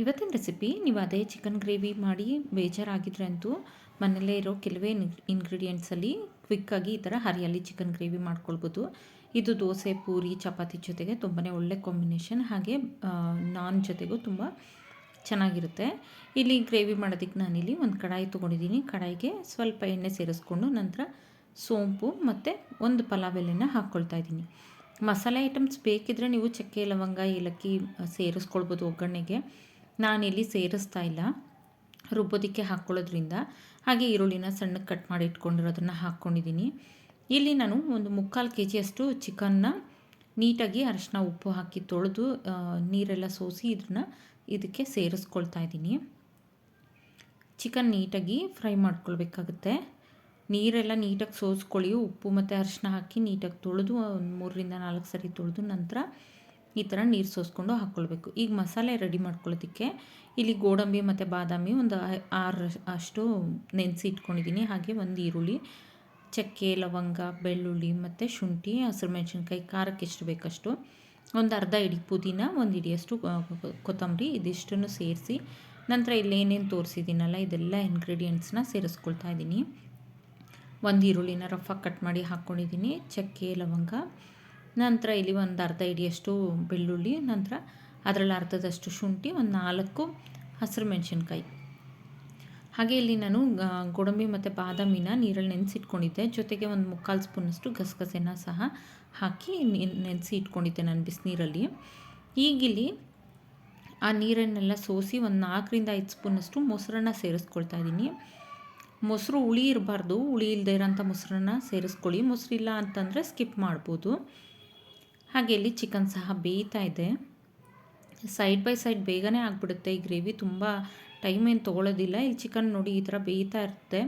ಇವತ್ತಿನ ರೆಸಿಪಿ ನೀವು ಅದೇ ಚಿಕನ್ ಗ್ರೇವಿ ಮಾಡಿ ಬೇಜಾರಾಗಿದ್ರೆ ಅಂತೂ ಮನೆಯಲ್ಲೇ ಇರೋ ಕೆಲವೇ ಇಂಗ್ರೀಡಿಯೆಂಟ್ಸಲ್ಲಿ ಕ್ವಿಕ್ಕಾಗಿ ಈ ಥರ ಹರಿಯಾಲಿ ಚಿಕನ್ ಗ್ರೇವಿ ಮಾಡ್ಕೊಳ್ಬೋದು. ಇದು ದೋಸೆ, ಪೂರಿ, ಚಪಾತಿ ಜೊತೆಗೆ ತುಂಬಾ ಒಳ್ಳೆ ಕಾಂಬಿನೇಷನ್, ಹಾಗೆ ನಾನ್ ಜೊತೆಗೂ ತುಂಬ ಚೆನ್ನಾಗಿರುತ್ತೆ. ಇಲ್ಲಿ ಗ್ರೇವಿ ಮಾಡೋದಕ್ಕೆ ನಾನಿಲ್ಲಿ ಒಂದು ಕಡಾಯಿ ತೊಗೊಂಡಿದ್ದೀನಿ. ಕಡಾಯಿಗೆ ಸ್ವಲ್ಪ ಎಣ್ಣೆ ಸೇರಿಸ್ಕೊಂಡು ನಂತರ ಸೋಂಪು ಮತ್ತು ಒಂದು ಪಲಾವ್ ಎಲೆನ ಹಾಕ್ಕೊಳ್ತಾ ಇದ್ದೀನಿ. ಮಸಾಲೆ ಐಟಮ್ಸ್ ಬೇಕಿದ್ದರೆ ನೀವು ಚಕ್ಕೆ, ಲವಂಗ, ಏಲಕ್ಕಿ ಸೇರಿಸ್ಕೊಳ್ಬೋದು ಒಗ್ಗರಣೆಗೆ. ನಾನಿಲ್ಲಿ ಸೇರಿಸ್ತಾ ಇಲ್ಲ, ರುಬ್ಬೋದಕ್ಕೆ ಹಾಕ್ಕೊಳ್ಳೋದ್ರಿಂದ. ಹಾಗೆ ಈರುಳ್ಳಿನ ಸಣ್ಣಕ್ಕೆ ಕಟ್ ಮಾಡಿ ಇಟ್ಕೊಂಡಿರೋದನ್ನು ಹಾಕ್ಕೊಂಡಿದ್ದೀನಿ. ಇಲ್ಲಿ ನಾನು ಒಂದು 3/4 kg ಚಿಕನ್ನ ನೀಟಾಗಿ ಅರಿಶಿನ ಉಪ್ಪು ಹಾಕಿ ತೊಳೆದು ನೀರೆಲ್ಲ ಸೋಸಿ ಇದಕ್ಕೆ ಸೇರಿಸ್ಕೊಳ್ತಾ ಇದ್ದೀನಿ. ಚಿಕನ್ ನೀಟಾಗಿ ಫ್ರೈ ಮಾಡ್ಕೊಳ್ಬೇಕಾಗುತ್ತೆ. ನೀರೆಲ್ಲ ನೀಟಾಗಿ ಸೋಸ್ಕೊಳ್ಳಿ. ಉಪ್ಪು ಮತ್ತು ಅರಿಶಿನ ಹಾಕಿ ನೀಟಾಗಿ ತೊಳೆದು ಒಂದು 3-4 ಸರಿ ತೊಳೆದು ನಂತರ ಈ ಥರ ನೀರು ಸೋಸ್ಕೊಂಡು ಹಾಕ್ಕೊಳ್ಬೇಕು. ಈಗ ಮಸಾಲೆ ರೆಡಿ ಮಾಡ್ಕೊಳ್ಳೋದಕ್ಕೆ ಇಲ್ಲಿ ಗೋಡಂಬಿ ಮತ್ತು ಬಾದಾಮಿ ಒಂದು 6 ಅಷ್ಟು ನೆನೆಸಿ ಇಟ್ಕೊಂಡಿದ್ದೀನಿ. ಹಾಗೆ ಒಂದು ಈರುಳ್ಳಿ, ಚಕ್ಕೆ, ಲವಂಗ, ಬೆಳ್ಳುಳ್ಳಿ ಮತ್ತು ಶುಂಠಿ, ಹಸಿರು ಮೆಣಸಿನ್ಕಾಯಿ, ಖಾರಕ್ಕೆ ಎಷ್ಟು ಬೇಕಷ್ಟು, ಒಂದು ಅರ್ಧ ಇಡಿ ಪುದೀನ, ಒಂದು ಇಡಿಯಷ್ಟು ಕೊತ್ತಂಬರಿ, ಇದಿಷ್ಟನ್ನು ಸೇರಿಸಿ ನಂತರ ಇಲ್ಲೇನೇನು ತೋರಿಸಿದ್ದೀನಲ್ಲ ಇದೆಲ್ಲ ಇಂಗ್ರೀಡಿಯೆಂಟ್ಸ್ನ ಸೇರಿಸ್ಕೊಳ್ತಾ ಇದ್ದೀನಿ. ಒಂದು ಈರುಳ್ಳಿನ ರಫಾಗಿ ಕಟ್ ಮಾಡಿ ಹಾಕ್ಕೊಂಡಿದ್ದೀನಿ, ಚಕ್ಕೆ, ಲವಂಗ, ನಂತರ ಇಲ್ಲಿ ಒಂದು ಅರ್ಧ ಇಡಿಯಷ್ಟು ಬೆಳ್ಳುಳ್ಳಿ, ನಂತರ ಅದರಲ್ಲಿ ಅರ್ಧದಷ್ಟು ಶುಂಠಿ, ಒಂದು 4 ಹಸಿರು ಮೆಣಸಿನ್ಕಾಯಿ. ಹಾಗೆ ಇಲ್ಲಿ ನಾನು ಗೋಡಂಬಿ ಮತ್ತು ಬಾದಾಮಿನ ನೀರಲ್ಲಿ ನೆನೆಸಿಟ್ಕೊಂಡಿದ್ದೆ. ಜೊತೆಗೆ ಒಂದು 3/4 ಸ್ಪೂನಷ್ಟು ಗಸಗಸೆನ ಸಹ ಹಾಕಿ ನೆನೆಸಿ ಇಟ್ಕೊಂಡಿದ್ದೆ ನಾನು ಬಿಸಿನೀರಲ್ಲಿ. ಈಗಿಲ್ಲಿ ಆ ನೀರನ್ನೆಲ್ಲ ಸೋಸಿ ಒಂದು 4-5 ಸ್ಪೂನಷ್ಟು ಮೊಸರನ್ನ ಸೇರಿಸ್ಕೊಳ್ತಾ ಇದ್ದೀನಿ. ಮೊಸರು ಹುಳಿ ಇರಬಾರ್ದು, ಹುಳಿ ಇಲ್ಲದೆ ಇರೋಂಥ ಮೊಸರನ್ನ ಸೇರಿಸ್ಕೊಳ್ಳಿ. ಮೊಸರಿಲ್ಲ ಅಂತಂದರೆ ಸ್ಕಿಪ್ ಮಾಡ್ಬೋದು. ಹಾಗೆ ಇಲ್ಲಿ ಚಿಕನ್ ಸಹ ಬೇಯ್ತಾ ಇದೆ. ಸೈಡ್ ಬೈ ಸೈಡ್ ಬೇಗನೆ ಆಗಿಬಿಡುತ್ತೆ ಈ ಗ್ರೇವಿ, ತುಂಬ ಟೈಮ್ ಏನು ತೊಗೊಳ್ಳೋದಿಲ್ಲ. ಇಲ್ಲಿ ಚಿಕನ್ ನೋಡಿ ಈ ಥರ ಬೇಯ್ತಾ ಇರುತ್ತೆ.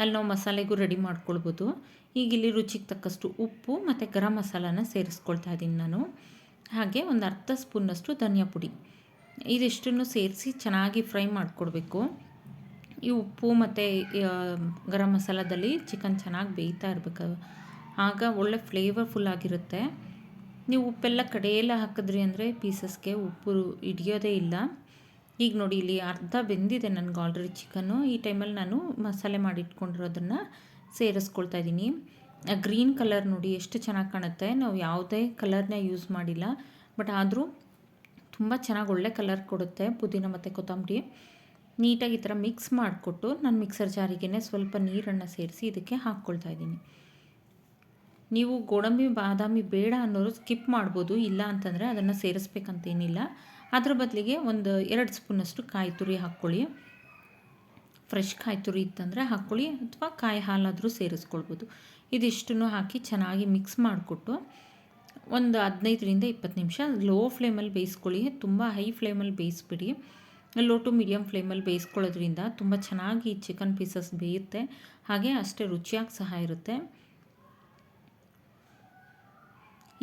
ಅಲ್ಲಿ ನಾವು ಮಸಾಲೆಗೂ ರೆಡಿ ಮಾಡ್ಕೊಳ್ಬೋದು. ಈಗ ಇಲ್ಲಿ ರುಚಿಗೆ ತಕ್ಕಷ್ಟು ಉಪ್ಪು ಮತ್ತು ಗರಂ ಮಸಾಲಾನ ಸೇರಿಸ್ಕೊಳ್ತಾ ಇದ್ದೀನಿ ನಾನು. ಹಾಗೆ ಒಂದು ಅರ್ಧ ಸ್ಪೂನಷ್ಟು ಧನಿಯಾ ಪುಡಿ, ಇದಿಷ್ಟನ್ನು ಸೇರಿಸಿ ಚೆನ್ನಾಗಿ ಫ್ರೈ ಮಾಡಿಕೊಡ್ಬೇಕು. ಈ ಉಪ್ಪು ಮತ್ತು ಗರಂ ಮಸಾಲದಲ್ಲಿ ಚಿಕನ್ ಚೆನ್ನಾಗಿ ಬೇಯ್ತಾ ಇರಬೇಕು, ಆಗ ಒಳ್ಳೆ ಫ್ಲೇವರ್ಫುಲ್ ಆಗಿರುತ್ತೆ. ನೀವು ಉಪ್ಪೆಲ್ಲ ಕಡೆಯೆಲ್ಲ ಹಾಕಿದ್ರಿ ಅಂದರೆ ಪೀಸಸ್ಗೆ ಉಪ್ಪು ಹಿಡಿಯೋದೇ ಇಲ್ಲ. ಈಗ ನೋಡಿ ಇಲ್ಲಿ ಅರ್ಧ ಬೆಂದಿದೆ ನನಗೆ ಆಲ್ರೆಡಿ ಚಿಕನ್ನು. ಈ ಟೈಮಲ್ಲಿ ನಾನು ಮಸಾಲೆ ಮಾಡಿಟ್ಕೊಂಡಿರೋದನ್ನು ಸೇರಿಸ್ಕೊಳ್ತಾ ಇದ್ದೀನಿ. ಗ್ರೀನ್ ಕಲರ್ ನೋಡಿ ಎಷ್ಟು ಚೆನ್ನಾಗಿ ಕಾಣುತ್ತೆ. ನಾವು ಯಾವುದೇ ಕಲರ್ನ ಯೂಸ್ ಮಾಡಿಲ್ಲ, ಬಟ್ ಆದರೂ ತುಂಬ ಚೆನ್ನಾಗಿ ಒಳ್ಳೆ ಕಲರ್ ಕೊಡುತ್ತೆ. ಪುದೀನ ಮತ್ತು ಕೊತ್ತಂಬರಿ ನೀಟಾಗಿ ಈ ಥರ ಮಿಕ್ಸ್ ಮಾಡಿಕೊಟ್ಟು ನಾನು ಮಿಕ್ಸರ್ ಜಾರಿಗೇ ಸ್ವಲ್ಪ ನೀರನ್ನು ಸೇರಿಸಿ ಇದಕ್ಕೆ ಹಾಕ್ಕೊಳ್ತಾ ಇದ್ದೀನಿ. ನೀವು ಗೋಡಂಬಿ ಬಾದಾಮಿ ಬೇಡ ಅನ್ನೋರು ಸ್ಕಿಪ್ ಮಾಡ್ಬೋದು, ಇಲ್ಲ ಅಂತಂದರೆ ಅದನ್ನು ಸೇರಿಸ್ಬೇಕಂತೇನಿಲ್ಲ. ಅದರ ಬದಲಿಗೆ ಒಂದು 2 ಸ್ಪೂನಷ್ಟು ಕಾಯಿ ತುರಿ ಹಾಕ್ಕೊಳ್ಳಿ. ಫ್ರೆಶ್ ಕಾಯಿ ತುರಿ ಇತ್ತಂದರೆ ಹಾಕ್ಕೊಳ್ಳಿ, ಅಥವಾ ಕಾಯಿ ಹಾಲಾದರೂ ಸೇರಿಸ್ಕೊಳ್ಬೋದು. ಇದಿಷ್ಟನ್ನು ಹಾಕಿ ಚೆನ್ನಾಗಿ ಮಿಕ್ಸ್ ಮಾಡಿಕೊಟ್ಟು ಒಂದು 15-20 ನಿಮಿಷ ಲೋ ಫ್ಲೇಮಲ್ಲಿ ಬೇಯಿಸ್ಕೊಳ್ಳಿ. ತುಂಬ ಹೈ ಫ್ಲೇಮಲ್ಲಿ ಬೇಯಿಸ್ಬಿಡಿ. ಲೋ ಟು ಮೀಡಿಯಮ್ ಫ್ಲೇಮಲ್ಲಿ ಬೇಯಿಸ್ಕೊಳ್ಳೋದ್ರಿಂದ ತುಂಬ ಚೆನ್ನಾಗಿ ಚಿಕನ್ ಪೀಸಸ್ ಬೇಯುತ್ತೆ, ಹಾಗೆ ಅಷ್ಟೇ ರುಚಿಯಾಗಿ ಸಹ ಇರುತ್ತೆ.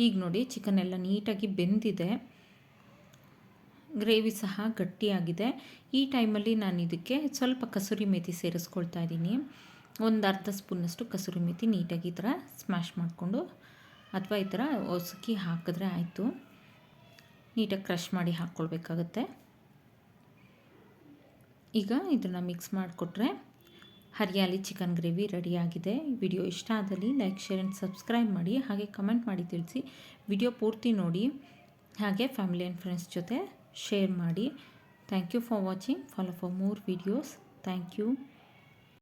ಈಗ ನೋಡಿ ಚಿಕನ್ ಎಲ್ಲ ನೀಟಾಗಿ ಬೆಂದಿದೆ, ಗ್ರೇವಿ ಸಹ ಗಟ್ಟಿಯಾಗಿದೆ. ಈ ಟೈಮಲ್ಲಿ ನಾನು ಇದಕ್ಕೆ ಸ್ವಲ್ಪ ಕಸೂರಿ ಮೇಥಿ ಸೇರಿಸ್ಕೊಳ್ತಾ ಇದ್ದೀನಿ. ಒಂದು ಅರ್ಧ ಸ್ಪೂನಷ್ಟು ಕಸೂರಿ ಮೇಥಿ ನೀಟಾಗಿ ಈ ಥರ ಸ್ಮ್ಯಾಶ್ ಮಾಡಿಕೊಂಡು, ಅಥವಾ ಈ ಥರ ಒಸಕಿ ಹಾಕಿದ್ರೆ ಆಯಿತು. ನೀಟಾಗಿ ಕ್ರಷ್ ಮಾಡಿ ಹಾಕ್ಕೊಳ್ಬೇಕಾಗತ್ತೆ. ಈಗ ಇದನ್ನು ಮಿಕ್ಸ್ ಮಾಡಿಕೊಟ್ರೆ ಹರಿಯಾಲಿ ಚಿಕನ್ ಗ್ರೇವಿ ರೆಡಿಯಾಗಿದೆ. ವಿಡಿಯೋ ಇಷ್ಟ ಆದಲ್ಲಿ ಲೈಕ್, ಶೇರ್ ಆ್ಯಂಡ್ ಸಬ್ಸ್ಕ್ರೈಬ್ ಮಾಡಿ. ಹಾಗೆ ಕಮೆಂಟ್ ಮಾಡಿ ತಿಳಿಸಿ. ವಿಡಿಯೋ ಪೂರ್ತಿ ನೋಡಿ, ಹಾಗೆ ಫ್ಯಾಮಿಲಿ ಆ್ಯಂಡ್ ಫ್ರೆಂಡ್ಸ್ ಜೊತೆ ಶೇರ್ ಮಾಡಿ. Thank you for watching. Follow for more videos. Thank you.